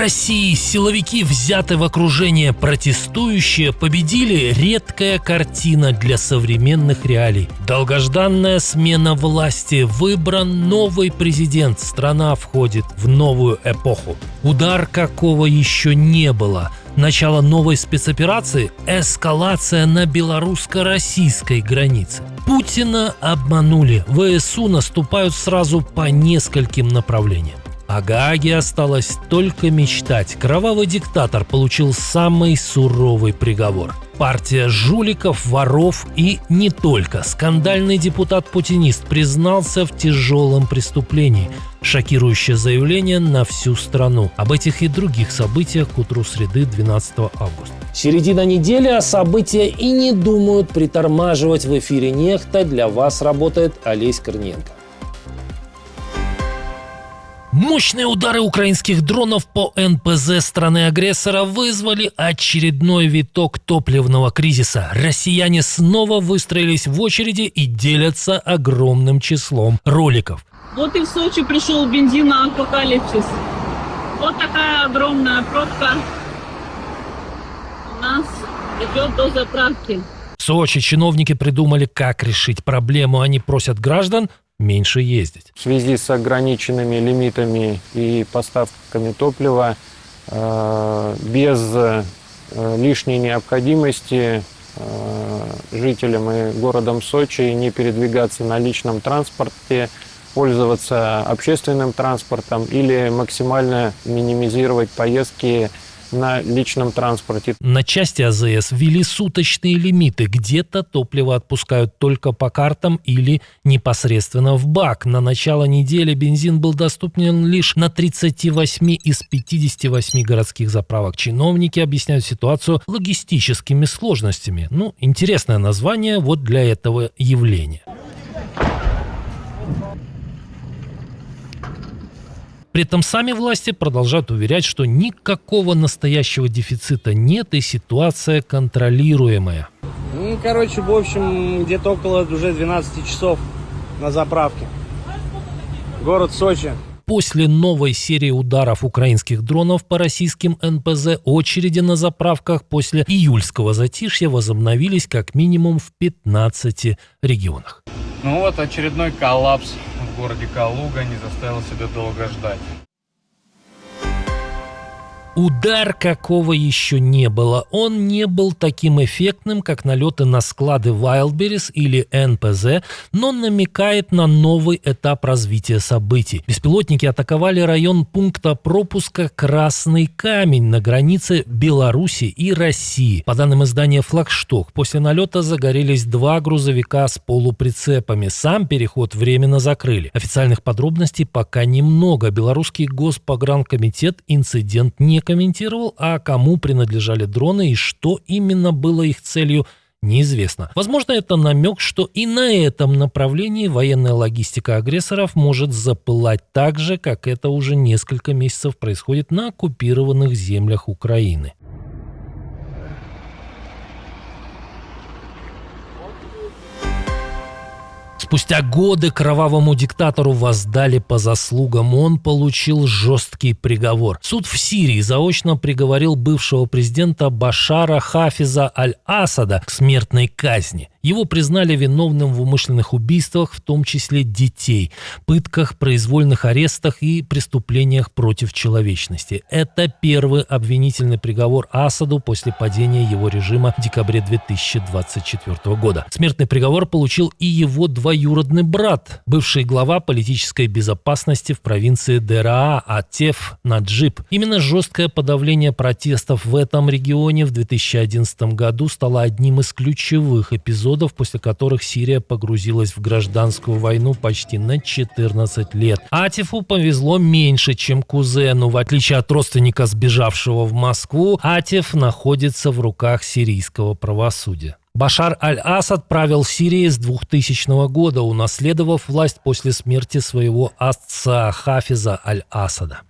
России силовики, взяты в окружение протестующие, победили. Редкая картина для современных реалий. Долгожданная смена власти. Выбран новый президент. Страна входит в новую эпоху. Удар, какого еще не было. Начало новой спецоперации – эскалация на белорусско-российской границе. Путина обманули. ВСУ наступают сразу по нескольким направлениям. О Гааге осталось только мечтать. Кровавый диктатор получил самый суровый приговор. Партия жуликов, воров и не только. Скандальный депутат-путинист признался в тяжелом преступлении. Шокирующее заявление на всю страну. Об этих и других событиях к утру среды 12 августа. Середина недели, а события и не думают притормаживать. В эфире «Нехта». Для вас работает Олесь Корниенко. Мощные удары украинских дронов по НПЗ страны-агрессора вызвали очередной виток топливного кризиса. Россияне снова выстроились в очереди и делятся огромным числом роликов. Вот и в Сочи пришел бензиноапокалипсис. Вот такая огромная пробка у нас идет до заправки. В Сочи чиновники придумали, как решить проблему. Они просят граждан меньше ездить. В связи с ограниченными лимитами и поставками топлива, без лишней необходимости жителям и городом Сочи не передвигаться на личном транспорте, пользоваться общественным транспортом или максимально минимизировать поездки на личном транспорте. На части АЗС ввели суточные лимиты. Где-то топливо отпускают только по картам или непосредственно в бак. На начало недели бензин был доступен лишь на 38 из 58 городских заправок. Чиновники объясняют ситуацию логистическими сложностями. Интересное название вот для этого явления. При этом сами власти продолжают уверять, что никакого настоящего дефицита нет и ситуация контролируемая. В общем, где-то около уже 12 часов на заправке. Город Сочи. После новой серии ударов украинских дронов по российским НПЗ очереди на заправках после июльского затишья возобновились как минимум в 15 регионах. Очередной коллапс в городе Калуга не заставил себя долго ждать. Удар, какого еще не было. Он не был таким эффектным, как налеты на склады Wildberries или НПЗ, но намекает на новый этап развития событий. Беспилотники атаковали район пункта пропуска «Красный камень» на границе Беларуси и России. По данным издания «Флагшток», после налета загорелись 2 грузовика с полуприцепами. Сам переход временно закрыли. Официальных подробностей пока немного. Белорусский Госпогранкомитет инцидент не комментировал, а кому принадлежали дроны и что именно было их целью, неизвестно. Возможно, это намек, что и на этом направлении военная логистика агрессоров может запылать так же, как это уже несколько месяцев происходит на оккупированных землях Украины. Спустя годы кровавому диктатору воздали по заслугам. Он получил жесткий приговор. Суд в Сирии заочно приговорил бывшего президента Башара Хафиза аль-Асада к смертной казни. Его признали виновным в умышленных убийствах, в том числе детей, пытках, произвольных арестах и преступлениях против человечности. Это первый обвинительный приговор Асаду после падения его режима в декабре 2024 года. Смертный приговор получил и его двоюродный брат, бывший глава политической безопасности в провинции Дераа Атеф Наджиб. Именно жесткое подавление протестов в этом регионе в 2011 году стало одним из ключевых эпизодов, после которых Сирия погрузилась в гражданскую войну почти на 14 лет. Атефу повезло меньше, чем кузену. В отличие от родственника, сбежавшего в Москву, Атеф находится в руках сирийского правосудия. Башар аль-Асад правил Сирией с 2000 года, унаследовав власть после смерти своего отца Хафиза аль-Асада.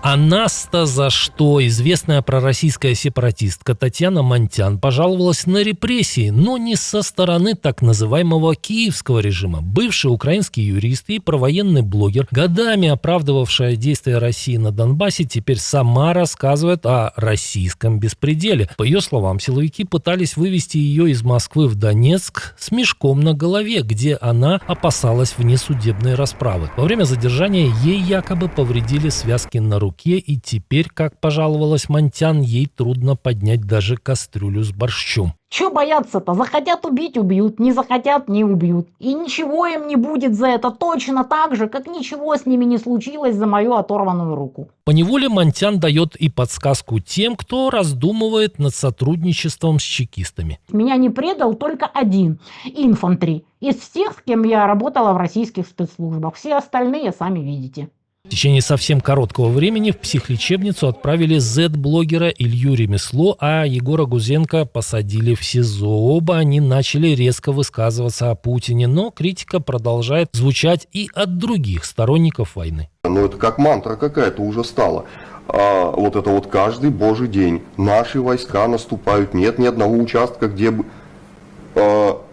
А нас-то за что? Известная пророссийская сепаратистка Татьяна Монтян пожаловалась на репрессии, но не со стороны так называемого киевского режима. Бывший украинский юрист и провоенный блогер, годами оправдывавшая действия России на Донбассе, теперь сама рассказывает о российском беспределе. По ее словам, силовики пытались вывести ее из Москвы в Донецк с мешком на голове, где она опасалась внесудебной расправы. Во время задержания ей якобы повредили связки на руке, и теперь, как пожаловалась Монтян, ей трудно поднять даже кастрюлю с борщом. Чего бояться-то? Захотят убить — убьют, не захотят — не убьют. И ничего им не будет за это, точно так же, как ничего с ними не случилось за мою оторванную руку. Поневоле Монтян дает и подсказку тем, кто раздумывает над сотрудничеством с чекистами. Меня не предал только один инфантри из всех, с кем я работала в российских спецслужбах. Все остальные сами видите. В течение совсем короткого времени в психлечебницу отправили Z-блогера Илью Ремесло, а Егора Гузенко посадили в СИЗО. Оба они начали резко высказываться о Путине, но критика продолжает звучать и от других сторонников войны. Но это как мантра какая-то уже стала. Вот это вот каждый божий день наши войска наступают. Нет ни одного участка, где бы...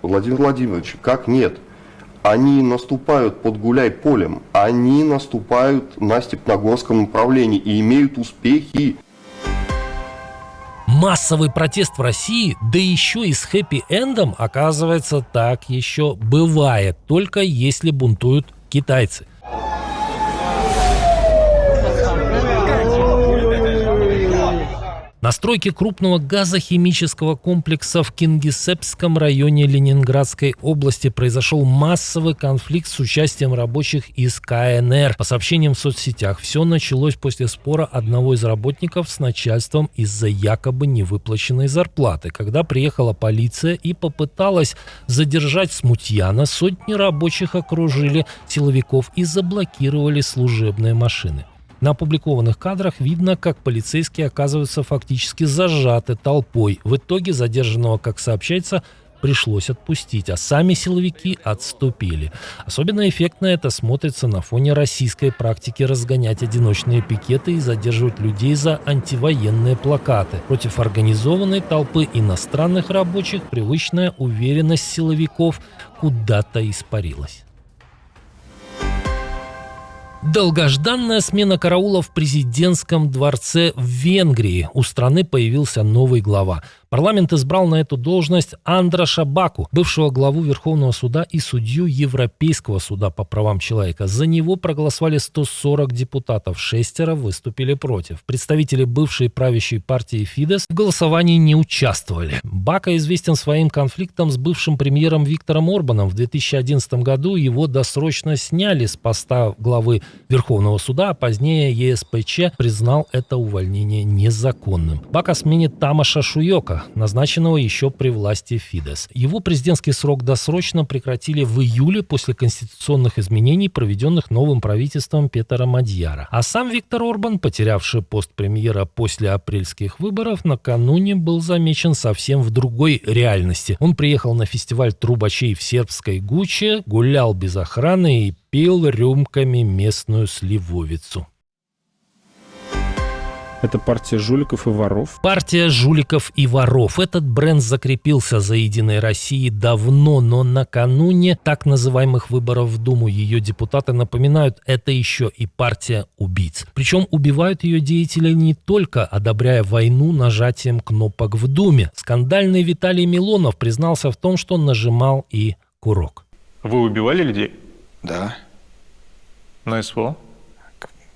Владимир Владимирович, как нет? Они наступают под Гуляй-полем, они наступают на Степногорском направлении и имеют успехи. Массовый протест в России, да еще и с хэппи-эндом, оказывается, так еще бывает, только если бунтуют китайцы. На стройке крупного газохимического комплекса в Кингисеппском районе Ленинградской области произошел массовый конфликт с участием рабочих из КНР. По сообщениям в соцсетях, все началось после спора одного из работников с начальством из-за якобы невыплаченной зарплаты. Когда приехала полиция и попыталась задержать смутьяна, сотни рабочих окружили силовиков и заблокировали служебные машины. На опубликованных кадрах видно, как полицейские оказываются фактически зажаты толпой. В итоге задержанного, как сообщается, пришлось отпустить, а сами силовики отступили. Особенно эффектно это смотрится на фоне российской практики разгонять одиночные пикеты и задерживать людей за антивоенные плакаты. Против организованной толпы иностранных рабочих привычная уверенность силовиков куда-то испарилась. Долгожданная смена караула в президентском дворце в Венгрии. У страны появился новый глава. Парламент избрал на эту должность Андраша Баку, бывшего главу Верховного суда и судью Европейского суда по правам человека. За него проголосовали 140 депутатов, 6 выступили против. Представители бывшей правящей партии Фидес в голосовании не участвовали. Бака известен своим конфликтом с бывшим премьером Виктором Орбаном. В 2011 году его досрочно сняли с поста главы Верховного суда, а позднее ЕСПЧ признал это увольнение незаконным. Бака сменит Тамаша Шуйока, назначенного еще при власти Фидес. Его президентский срок досрочно прекратили в июле после конституционных изменений, проведенных новым правительством Петера Мадьяра. А сам Виктор Орбан, потерявший пост премьера после апрельских выборов, накануне был замечен совсем в другой реальности. Он приехал на фестиваль трубачей в сербской Гуче, гулял без охраны и пил рюмками местную сливовицу. Это партия жуликов и воров? Партия жуликов и воров. Этот бренд закрепился за «Единой Россией» давно, но накануне так называемых выборов в Думу ее депутаты напоминают, это еще и партия убийц. Причем убивают ее деятели не только одобряя войну нажатием кнопок в Думе. Скандальный Виталий Милонов признался в том, что нажимал и курок. Вы убивали людей? Да. На СВО?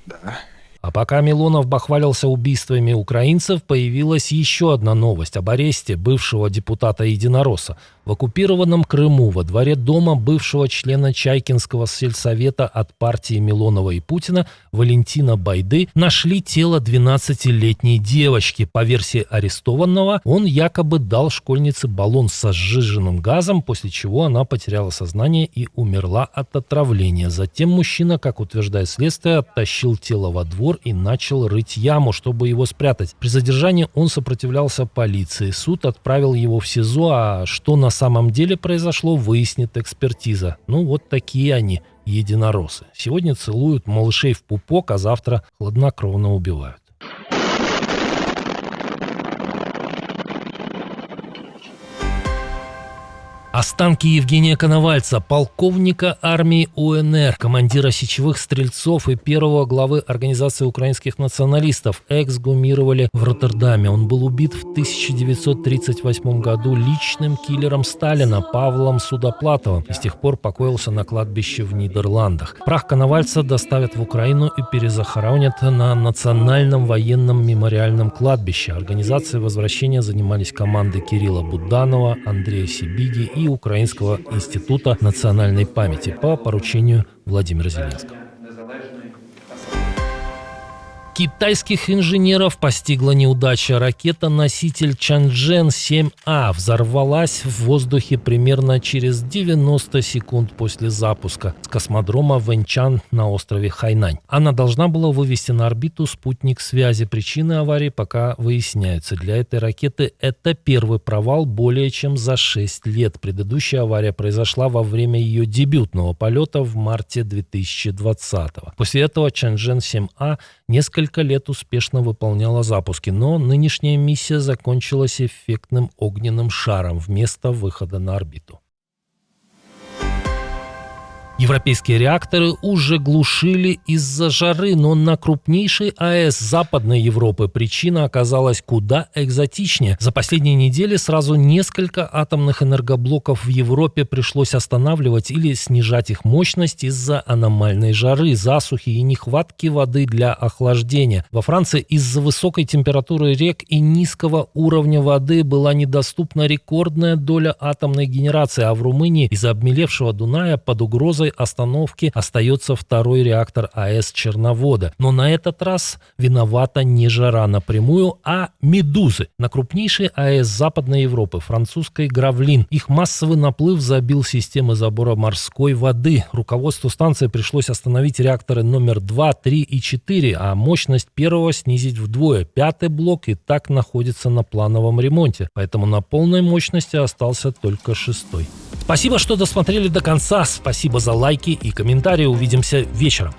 Да. А пока Милонов бахвалился убийствами украинцев, появилась еще одна новость об аресте бывшего депутата Единоросса. В оккупированном Крыму во дворе дома бывшего члена Чайкинского сельсовета от партии Милонова и Путина Валентина Байды нашли тело 12-летней девочки. По версии арестованного, он якобы дал школьнице баллон со сжиженным газом, после чего она потеряла сознание и умерла от отравления. Затем мужчина, как утверждает следствие, оттащил тело во двор и начал рыть яму, чтобы его спрятать. При задержании он сопротивлялся полиции. Суд отправил его в СИЗО, а что на самом деле произошло, выяснит экспертиза. Ну вот такие они, единороссы. Сегодня целуют малышей в пупок, а завтра хладнокровно убивают. Останки Евгения Коновальца, полковника армии УНР, командира сечевых стрельцов и первого главы Организации украинских националистов, эксгумировали в Роттердаме. Он был убит в 1938 году личным киллером Сталина Павлом Судоплатовым и с тех пор покоился на кладбище в Нидерландах. Прах Коновальца доставят в Украину и перезахоронят на Национальном военном мемориальном кладбище. Организацией возвращения занимались команды Кирилла Буданова, Андрея Сибиги и Украинского института национальной памяти по поручению Владимира Зеленского. Китайских инженеров постигла неудача. Ракета-носитель Чанчжэн-7А взорвалась в воздухе примерно через 90 секунд после запуска с космодрома Вэньчан на острове Хайнань. Она должна была вывести на орбиту спутник связи. Причины аварии пока выясняются. Для этой ракеты это первый провал более чем за 6 лет. Предыдущая авария произошла во время ее дебютного полета в марте 2020 года. После этого Чанчжэн-7А несколько лет успешно выполняла запуски, но нынешняя миссия закончилась эффектным огненным шаром вместо выхода на орбиту. Европейские реакторы уже глушили из-за жары, но на крупнейшей АЭС Западной Европы причина оказалась куда экзотичнее. За последние недели сразу несколько атомных энергоблоков в Европе пришлось останавливать или снижать их мощность из-за аномальной жары, засухи и нехватки воды для охлаждения. Во Франции из-за высокой температуры рек и низкого уровня воды была недоступна рекордная доля атомной генерации, а в Румынии из-за обмелевшего Дуная под угрозой остановки остается второй реактор АЭС Черновода. Но на этот раз виновата не жара напрямую, а медузы. На крупнейшей АЭС Западной Европы, французской Гравлин, их массовый наплыв забил системы забора морской воды. Руководству станции пришлось остановить реакторы номер 2, 3 и 4, а мощность первого снизить вдвое. 5-й блок и так находится на плановом ремонте, поэтому на полной мощности остался только 6-й. Спасибо, что досмотрели до конца. Спасибо за лайки и комментарии. Увидимся вечером.